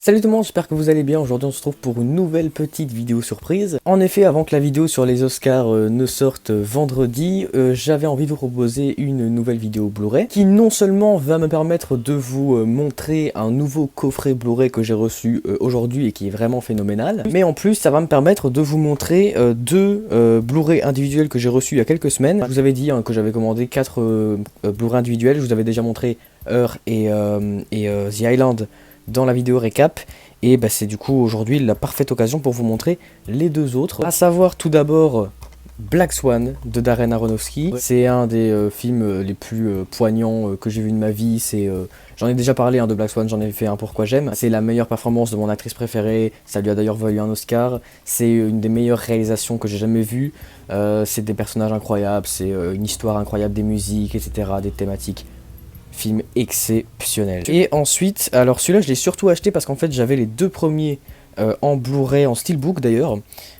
Salut tout le monde, j'espère que vous allez bien. Aujourd'hui on se retrouve pour une nouvelle petite vidéo surprise. En effet, avant que la vidéo sur les Oscars ne sorte vendredi, j'avais envie de vous proposer une nouvelle vidéo Blu-ray qui non seulement va me permettre de vous montrer un nouveau coffret Blu-ray que j'ai reçu aujourd'hui et qui est vraiment phénoménal, mais en plus ça va me permettre de vous montrer deux Blu-ray individuels que j'ai reçus il y a quelques semaines. Je vous avais dit que j'avais commandé 4 Blu-ray individuels, je vous avais déjà montré Her et The Island dans la vidéo récap, et bah, c'est du coup aujourd'hui la parfaite occasion pour vous montrer les deux autres, à savoir tout d'abord Black Swan de Darren Aronofsky. C'est un des films les plus poignants que j'ai vu de ma vie. J'en ai déjà parlé de Black Swan, j'en ai fait un Pourquoi j'aime. C'est la meilleure performance de mon actrice préférée, ça lui a d'ailleurs valu un Oscar. C'est une des meilleures réalisations que j'ai jamais vues. C'est des personnages incroyables, c'est une histoire incroyable, des musiques, etc., des thématiques. Film exceptionnel. Et ensuite, alors celui-là je l'ai surtout acheté parce qu'en fait j'avais les deux premiers en Blu-ray, en steelbook d'ailleurs,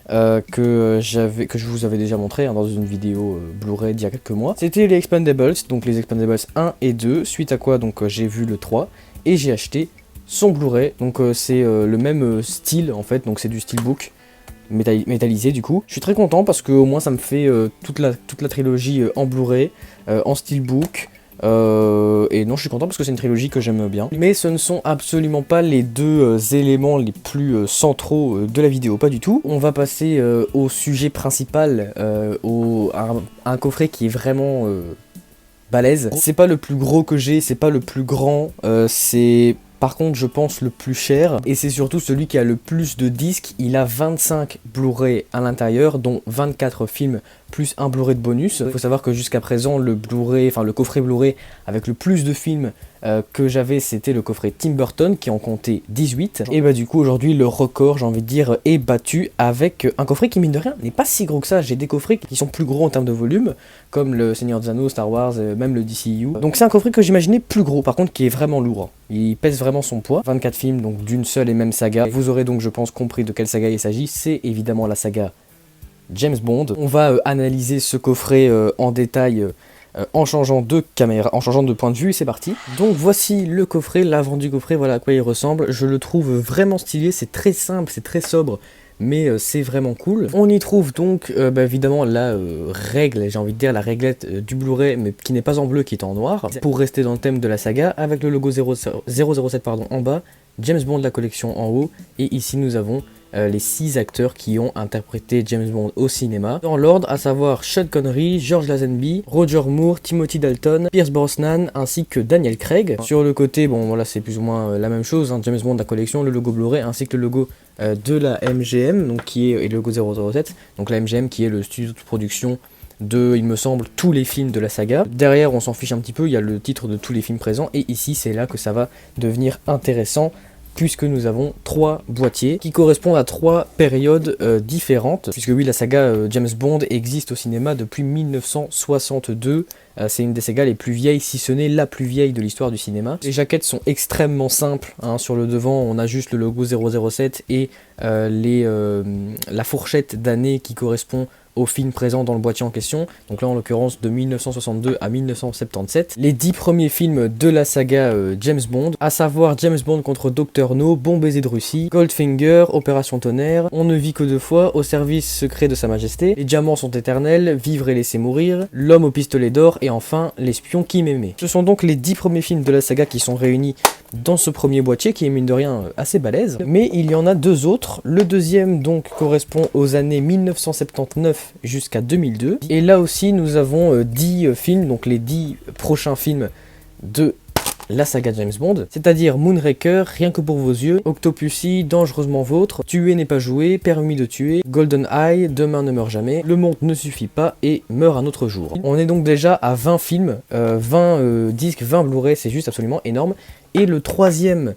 que je vous avais déjà montré dans une vidéo Blu-ray d'il y a quelques mois. C'était les Expendables, donc les Expendables 1 et 2, suite à quoi donc j'ai vu le 3 et j'ai acheté son Blu-ray. Donc c'est le même style en fait, donc c'est du steelbook métallisé du coup. Je suis très content parce que au moins ça me fait toute la trilogie en Blu-ray, en steelbook. Et non, je suis content parce que c'est une trilogie que j'aime bien. Mais ce ne sont absolument pas les deux éléments les plus centraux de la vidéo, pas du tout. On va passer au sujet principal, à un coffret qui est vraiment balèze. C'est pas le plus gros que j'ai, c'est pas le plus grand, c'est... Par contre, je pense le plus cher, et c'est surtout celui qui a le plus de disques. Il a 25 Blu-ray à l'intérieur, dont 24 films plus un Blu-ray de bonus. Il faut savoir que jusqu'à présent, le coffret Blu-ray avec le plus de films que j'avais, c'était le coffret Tim Burton, qui en comptait 18. Et bah du coup, aujourd'hui, le record, j'ai envie de dire, est battu avec un coffret qui, mine de rien, n'est pas si gros que ça. J'ai des coffrets qui sont plus gros en termes de volume, comme le Seigneur des Anneaux, Star Wars, même le DCU. Donc c'est un coffret que j'imaginais plus gros, par contre, qui est vraiment lourd. Il pèse vraiment son poids. 24 films, donc d'une seule et même saga. Vous aurez donc, je pense, compris de quelle saga il s'agit. C'est évidemment la saga James Bond. On va analyser ce coffret en détail en changeant de caméra, en changeant de point de vue, et c'est parti. Donc voici le coffret, l'avant du coffret, voilà à quoi il ressemble. Je le trouve vraiment stylé, c'est très simple, c'est très sobre, mais c'est vraiment cool. On y trouve donc évidemment la règle, j'ai envie de dire la réglette du Blu-ray, mais qui n'est pas en bleu, qui est en noir, pour rester dans le thème de la saga, avec le logo 007 en bas, James Bond la collection en haut, et ici nous avons les 6 acteurs qui ont interprété James Bond au cinéma, dans l'ordre, à savoir Sean Connery, George Lazenby, Roger Moore, Timothy Dalton, Pierce Brosnan, ainsi que Daniel Craig. Sur le côté, bon voilà, c'est plus ou moins la même chose, James Bond la collection, le logo Blu-ray, ainsi que le logo de la MGM, donc qui est, et le logo 007, donc la MGM qui est le studio de production de, il me semble, tous les films de la saga. Derrière, on s'en fiche un petit peu, il y a le titre de tous les films présents, et ici, c'est là que ça va devenir intéressant, puisque nous avons 3 boîtiers qui correspondent à 3 périodes différentes, puisque oui, la saga James Bond existe au cinéma depuis 1962, c'est une des sagas les plus vieilles, si ce n'est la plus vieille de l'histoire du cinéma. Les jaquettes sont extrêmement simples, sur le devant on a juste le logo 007 et la fourchette d'année qui correspond au film présent dans le boîtier en question, donc là en l'occurrence de 1962 à 1977. Les 10 premiers films de la saga James Bond, à savoir James Bond contre Dr No, Bon baiser de Russie, Goldfinger, Opération Tonnerre, On ne vit que 2 fois, Au service secret de Sa Majesté, Les diamants sont éternels, Vivre et laisser mourir, L'homme au pistolet d'or et enfin L'espion qui m'aimait. Ce sont donc les 10 premiers films de la saga qui sont réunis dans ce premier boîtier qui est mine de rien assez balèze, mais il y en a 2 autres. Le deuxième donc correspond aux années 1979 jusqu'à 2002, et là aussi nous avons 10 films, donc les 10 prochains films de la saga James Bond, c'est-à-dire Moonraker, Rien que pour vos yeux, Octopussy, Dangereusement vôtre, Tuer n'est pas joué, Permis de tuer, GoldenEye, Demain ne meurt jamais, Le monde ne suffit pas et Meurt un autre jour. On est donc déjà à 20 films, 20 disques, 20 Blu-ray, c'est juste absolument énorme. Et le troisième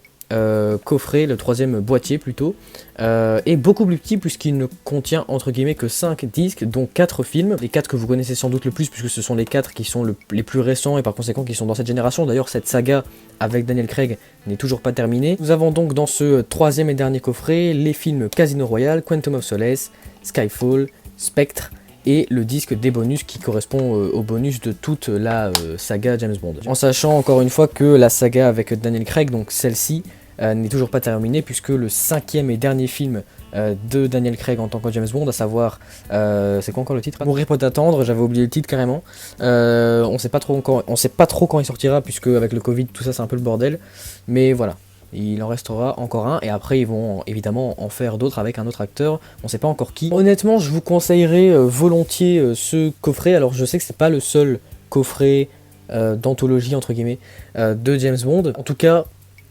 coffret, le troisième boîtier plutôt, est beaucoup plus petit puisqu'il ne contient entre guillemets que 5 disques, dont 4 films. Les 4 que vous connaissez sans doute le plus puisque ce sont les 4 qui sont les plus récents et par conséquent qui sont dans cette génération. D'ailleurs cette saga avec Daniel Craig n'est toujours pas terminée. Nous avons donc dans ce troisième et dernier coffret les films Casino Royale, Quantum of Solace, Skyfall, Spectre, et le disque des bonus qui correspond au bonus de toute la saga James Bond. En sachant encore une fois que la saga avec Daniel Craig, donc celle-ci, n'est toujours pas terminé, puisque le 5e et dernier film de Daniel Craig en tant que James Bond, à savoir, c'est quoi encore le titre? Mourir peut attendre, j'avais oublié le titre carrément. On sait pas trop quand il sortira, puisque avec le Covid tout ça c'est un peu le bordel, mais voilà. Il en restera encore un, et après ils vont évidemment en faire d'autres avec un autre acteur, on sait pas encore qui. Honnêtement, je vous conseillerais volontiers ce coffret. Alors je sais que c'est pas le seul coffret d'anthologie entre guillemets de James Bond. En tout cas,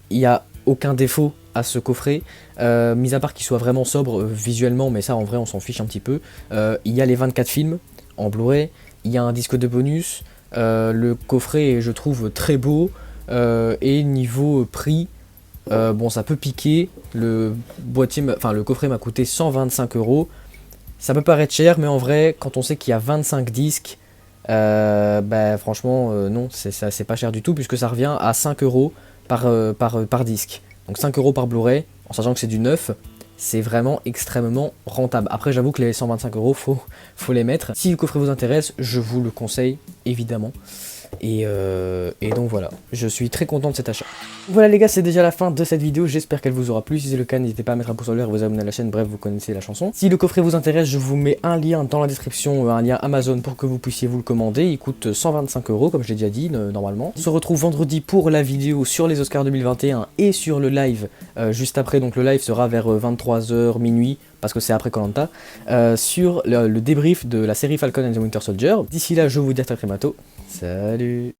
il n'y a aucun défaut à ce coffret, mis à part qu'il soit vraiment sobre visuellement, mais ça en vrai on s'en fiche un petit peu. Il y a les 24 films en Blu-ray, il y a un disque de bonus, le coffret est je trouve très beau, et niveau prix, bon ça peut piquer, le coffret m'a coûté 125 €. Ça peut paraître cher, mais en vrai, quand on sait qu'il y a 25 disques, bah franchement, non, c'est pas cher du tout, puisque ça revient à 5 € par disque. Donc 5 € par Blu-ray, en sachant que c'est du neuf, c'est vraiment extrêmement rentable. Après, j'avoue que les 125 €, faut les mettre. Si le coffret vous intéresse, je vous le conseille, évidemment. Et donc voilà, je suis très content de cet achat. Voilà les gars, c'est déjà la fin de cette vidéo, j'espère qu'elle vous aura plu. Si c'est le cas, n'hésitez pas à mettre un pouce en l'air et vous abonner à la chaîne, bref, vous connaissez la chanson. Si le coffret vous intéresse, je vous mets un lien dans la description, un lien Amazon pour que vous puissiez vous le commander. Il coûte 125 €, comme je l'ai déjà dit, normalement. On se retrouve vendredi pour la vidéo sur les Oscars 2021 et sur le live juste après. Donc le live sera vers 23 h, minuit, parce que c'est après Koh Lanta, sur le débrief de la série Falcon and the Winter Soldier. D'ici là, je vous dis à très bientôt. Salut!